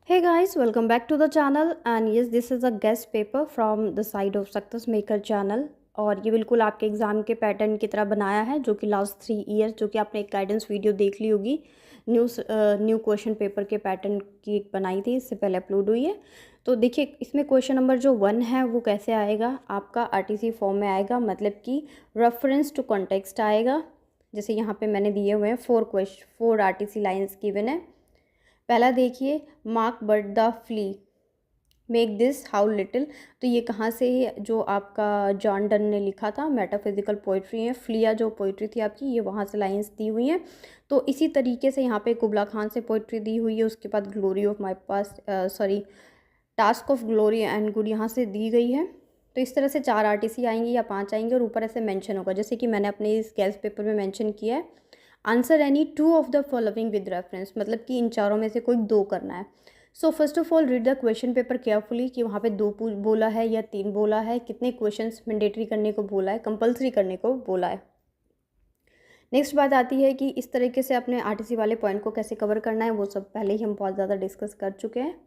Hey guys, welcome back to the channel and yes this is a guest paper from the side of Success Maker channel। और ये बिल्कुल आपके exam के pattern की तरह बनाया है जो कि लास्ट 3 ईयर जो कि आपने एक गाइडेंस वीडियो देख ली होगी। न्यू क्वेश्चन पेपर के पैटर्न की एक बनाई थी, इससे पहले अपलोड हुई है। तो देखिए इसमें क्वेश्चन नंबर जो 1 है वो कैसे आएगा, आपका आरटीसी फॉर्म में आएगा, मतलब कि रेफरेंस टू कॉन्टेक्स्ट आएगा। जैसे यहाँ पे मैंने दिए हुए हैं 4 आरटीसी लाइन्स गिवन है। पहला देखिए, mark but the flea make this how little. तो ये कहाँ से, जो आपका जॉन डन ने लिखा था, मेटाफिजिकल पोइट्री है। फ्लिया जो पोइट्री थी आपकी, ये वहाँ से लाइंस दी हुई हैं। तो इसी तरीके से यहाँ पे कुबला खान से पोइट्री दी हुई है। उसके बाद glory of my pass task of glory and good यहाँ से दी गई है। तो इस तरह से 4 आरटीसी आएंगे या 5 आएंगे और ऊपर ऐसे मेंशन होगा, जैसे कि मैंने अपने इस गैस पेपर में मेंशन किया है। Answer any 2 of the following with reference, मतलब कि इन चारों में से कोई 2 करना है। So first of all read the question paper carefully कि वहाँ पे 2 बोला है या 3 बोला है, कितने क्वेश्चंस मैंडेटरी करने को बोला है, कंपलसरी करने को बोला है। नेक्स्ट बात आती है कि इस तरीके से अपने आरटीसी वाले पॉइंट को कैसे कवर करना है, वो सब पहले ही हम बहुत ज़्यादा डिस्कस कर चुके हैं।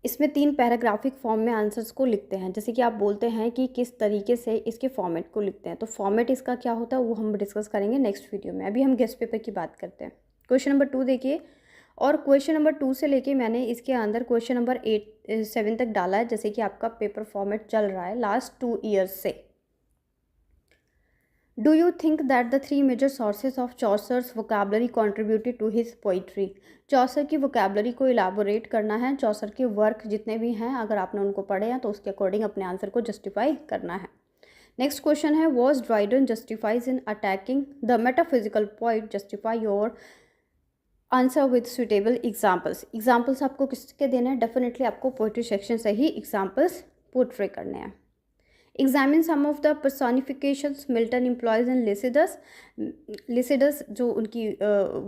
इसमें 3 पैराग्राफिक फॉर्म में आंसर्स को लिखते हैं। जैसे कि आप बोलते हैं कि किस तरीके से इसके फॉर्मेट को लिखते हैं, तो फॉर्मेट इसका क्या होता है वो हम डिस्कस करेंगे नेक्स्ट वीडियो में। अभी हम गेस्ट पेपर की बात करते हैं। क्वेश्चन नंबर 2 देखिए, और क्वेश्चन नंबर 2 से लेके मैंने इसके अंदर क्वेश्चन नंबर 7 तक डाला है, जैसे कि आपका पेपर फॉर्मेट चल रहा है लास्ट 2 ईयर्स से। Do you think that the 3 major sources of Chaucer's vocabulary contributed to his poetry? चौसर की vocabulary को elaborate करना है। चौसर के वर्क जितने भी हैं, अगर आपने उनको पढ़े हैं तो उसके अकॉर्डिंग अपने आंसर को जस्टिफाई करना है। नेक्स्ट क्वेश्चन है, was Dryden justifies in attacking the metaphysical poet? Justify your answer with suitable examples. Examples आपको किसके देने हैं? डेफिनेटली आपको पोइट्री सेक्शन से ही एग्जाम्पल्स पोर्ट्रे करने हैं। Examine some of the personifications Milton employs in Lycidas. Lycidas जो उनकी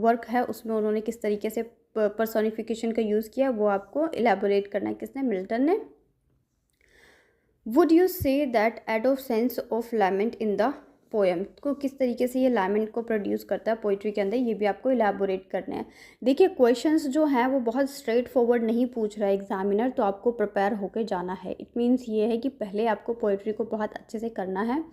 वर्क है उसमें उन्होंने किस तरीके से पर्सोनिफिकेशन का यूज़ किया वो आपको एलेबोरेट करना है। किसने? मिल्टन ने। Would you say that add of sense of lament in the poem को किस तरीके से ये लैमेंट को प्रोड्यूस करता है पोइट्री के अंदर, ये भी आपको इलेबोरेट करना है। देखिए क्वेश्चंस जो हैं वो बहुत स्ट्रेट फॉरवर्ड नहीं पूछ रहा है एग्जामिनर, तो आपको प्रिपेयर होकर जाना है। इट मीन्स ये है कि पहले आपको पोइट्री को बहुत अच्छे से करना है।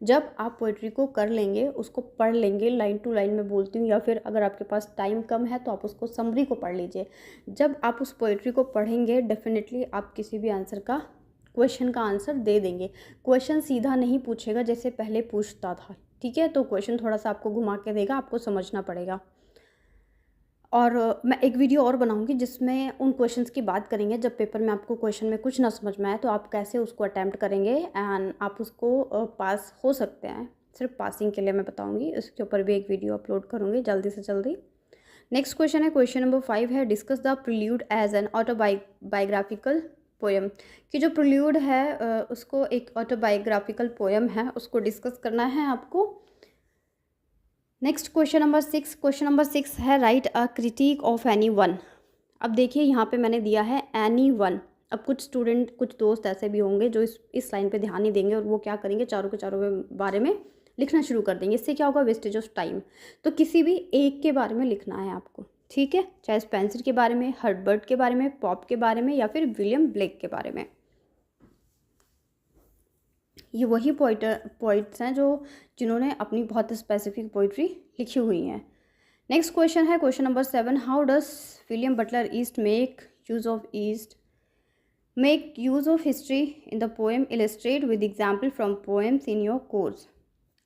जब आप पोइट्री को कर लेंगे, उसको पढ़ लेंगे, लाइन टू लाइन में बोलती हूँ, या फिर अगर आपके पास टाइम कम है तो आप उसको समरी को पढ़ लीजिए। जब आप उस पोइट्री को पढ़ेंगे डेफिनेटली आप किसी भी आंसर का क्वेश्चन का आंसर दे देंगे। क्वेश्चन सीधा नहीं पूछेगा जैसे पहले पूछता था, ठीक है? तो क्वेश्चन थोड़ा सा आपको घुमा के देगा, आपको समझना पड़ेगा। और मैं एक वीडियो और बनाऊंगी जिसमें उन क्वेश्चंस की बात करेंगे जब पेपर में आपको क्वेश्चन में कुछ ना समझ में आए तो आप कैसे उसको अटैम्प्ट करेंगे एंड आप उसको पास हो सकते हैं। सिर्फ पासिंग के लिए मैं बताऊंगी, उसके ऊपर भी एक वीडियो अपलोड करूँगी जल्दी से जल्दी। नेक्स्ट क्वेश्चन है, क्वेश्चन नंबर 5 है, discuss the prelude as an autobiographical poem. कि जो प्रिल्यूड है उसको एक ऑटोबायोग्राफिकल पोएम है, उसको डिस्कस करना है आपको। नेक्स्ट क्वेश्चन नंबर 6 है, right a critic of any one. अब देखिए यहाँ पे मैंने दिया है एनी वन। अब कुछ स्टूडेंट, कुछ दोस्त ऐसे भी होंगे जो इस लाइन पे ध्यान नहीं देंगे और वो क्या करेंगे, चारों के चारों के बारे में लिखना शुरू कर देंगे। इससे क्या होगा? Wastage of time. तो किसी भी एक के बारे में लिखना है आपको, ठीक है? चाहे स्पेंसर के बारे में, हर्बर्ट के बारे में, पॉप के बारे में, या फिर विलियम ब्लेक के बारे में। ये वही पोइट्स हैं जिन्होंने अपनी बहुत स्पेसिफिक पोइट्री लिखी हुई हैं। नेक्स्ट क्वेश्चन है, question number 7, how does William Butler east make use of history in the poem, illustrate with example from poems in your course.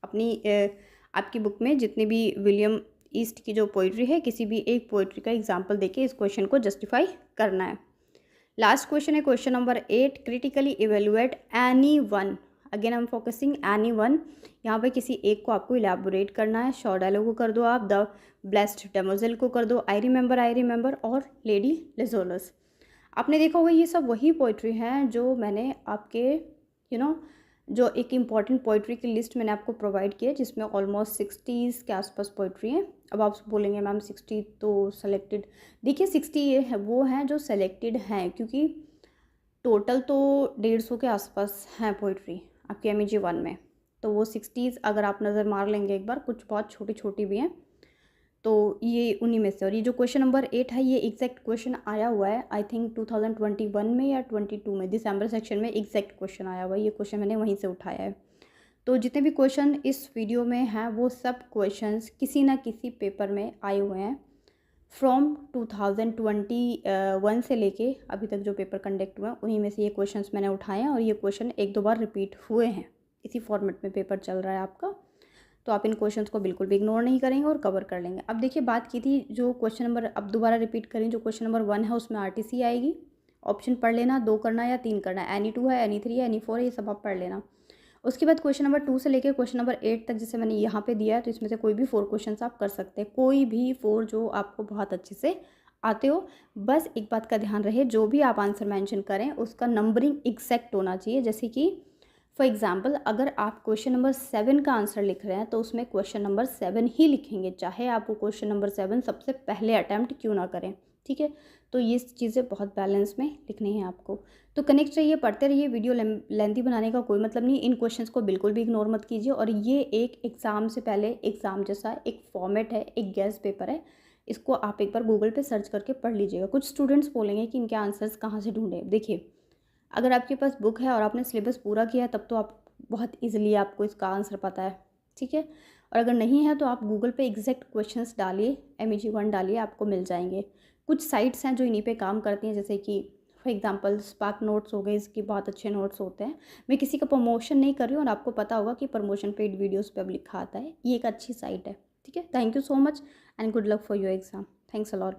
आपकी बुक में जितने भी विलियम ईस्ट की जो पोइट्री है, किसी भी एक पोइट्री का एग्जाम्पल देके इस क्वेश्चन को जस्टिफाई करना है। लास्ट क्वेश्चन है, question number 8, critically evaluate any one. Again I am focusing any one. यहाँ पे किसी एक को आपको इलेबोरेट करना है। शॉर्ट डायलॉग को कर दो आप, द ब्लेस्ड डेमोजेल को कर दो, आई रिमेंबर और लेडी लेजोलस। आपने देखा होगा ये सब वही पोइट्री हैं जो मैंने आपके जो एक इम्पॉर्टेंट पोइट्री की लिस्ट मैंने आपको प्रोवाइड की है, जिसमें ऑलमोस्ट 60 के आसपास पोइट्री हैं। अब आप बोलेंगे मैम 60 तो सेलेक्टेड, देखिए 60 ये है वो हैं जो सेलेक्टेड हैं, क्योंकि टोटल तो 150 के आसपास हैं पोइट्री आपके MEG 1 में। तो वो 60 अगर आप नज़र मार लेंगे एक बार, कुछ बहुत छोटी छोटी भी हैं, तो ये उन्हीं में से। और ये जो क्वेश्चन नंबर 8 है ये एग्जैक्ट क्वेश्चन आया हुआ है आई थिंक 2021 में या 22 में, दिसंबर सेक्शन में एग्जैक्ट क्वेश्चन आया हुआ है। ये क्वेश्चन मैंने वहीं से उठाया है। तो जितने भी क्वेश्चन इस वीडियो में हैं वो सब क्वेश्चंस किसी ना किसी पेपर में आए हुए हैं फ्रॉम 2021 से लेके अभी तक जो पेपर कंडक्ट हुआ है उन्हीं में से ये क्वेश्चंस मैंने उठाए हैं। और ये क्वेश्चन एक दो बार रिपीट हुए हैं, इसी फॉर्मेट में पेपर चल रहा है आपका। तो आप इन क्वेश्चंस को बिल्कुल भी इग्नोर नहीं करेंगे और कवर कर लेंगे। अब देखिए बात की थी जो क्वेश्चन नंबर, अब दोबारा रिपीट करें, जो क्वेश्चन नंबर 1 है उसमें आरटीसी आएगी। ऑप्शन पढ़ लेना, 2 करना या 3 करना है, NE2 है, NE3 है, NE4 है, ये सब आप पढ़ लेना। उसके बाद क्वेश्चन नंबर 2 से लेकर क्वेश्चन नंबर 8 तक जैसे मैंने यहाँ पे दिया है, तो इसमें से कोई भी 4 क्वेश्चन आप कर सकते हैं, कोई भी 4 जो आपको बहुत अच्छे से आते हो। बस एक बात का ध्यान रहे, जो भी आप आंसर मेंशन करें उसका नंबरिंग एग्जैक्ट होना चाहिए। जैसे कि फॉर एग्जांपल अगर आप क्वेश्चन नंबर 7 का आंसर लिख रहे हैं तो उसमें क्वेश्चन नंबर 7 ही लिखेंगे, चाहे आप वो क्वेश्चन नंबर 7 सबसे पहले अटैम्प्ट क्यों ना करें, ठीक है। तो ये चीज़ें बहुत बैलेंस में लिखनी है आपको। तो कनेक्ट रहिए, पढ़ते रहिए, वीडियो लेंथी बनाने का कोई मतलब नहीं। इन क्वेश्चंस को बिल्कुल भी इग्नोर मत कीजिए। और ये एक एग्ज़ाम से पहले एग्ज़ाम जैसा एक फॉर्मेट है, एक गेस पेपर है, इसको आप एक बार गूगल पे सर्च करके पढ़ लीजिएगा। कुछ स्टूडेंट्स बोलेंगे कि इनके आंसर्स कहाँ से ढूंढें। देखिए अगर आपके पास बुक है और आपने सिलेबस पूरा किया है तब तो आप बहुत ईजिली आपको इसका आंसर पता है, ठीक है। और अगर नहीं है तो आप गूगल पे एग्जैक्ट क्वेश्चंस डालिए, MEG1 डालिए, आपको मिल जाएंगे। कुछ साइट्स हैं जो इन्हीं पे काम करती हैं, जैसे कि फॉर एग्जांपल स्पार्क नोट्स हो गए, इसके बहुत अच्छे नोट्स होते हैं। मैं किसी का प्रमोशन नहीं कर रही हूँ और आपको पता होगा कि प्रमोशन पेड वीडियोज़ पे अब लिखा आता है, ये एक अच्छी साइट है, ठीक है। Thank you so much and good luck for your exam. Thanks a lot.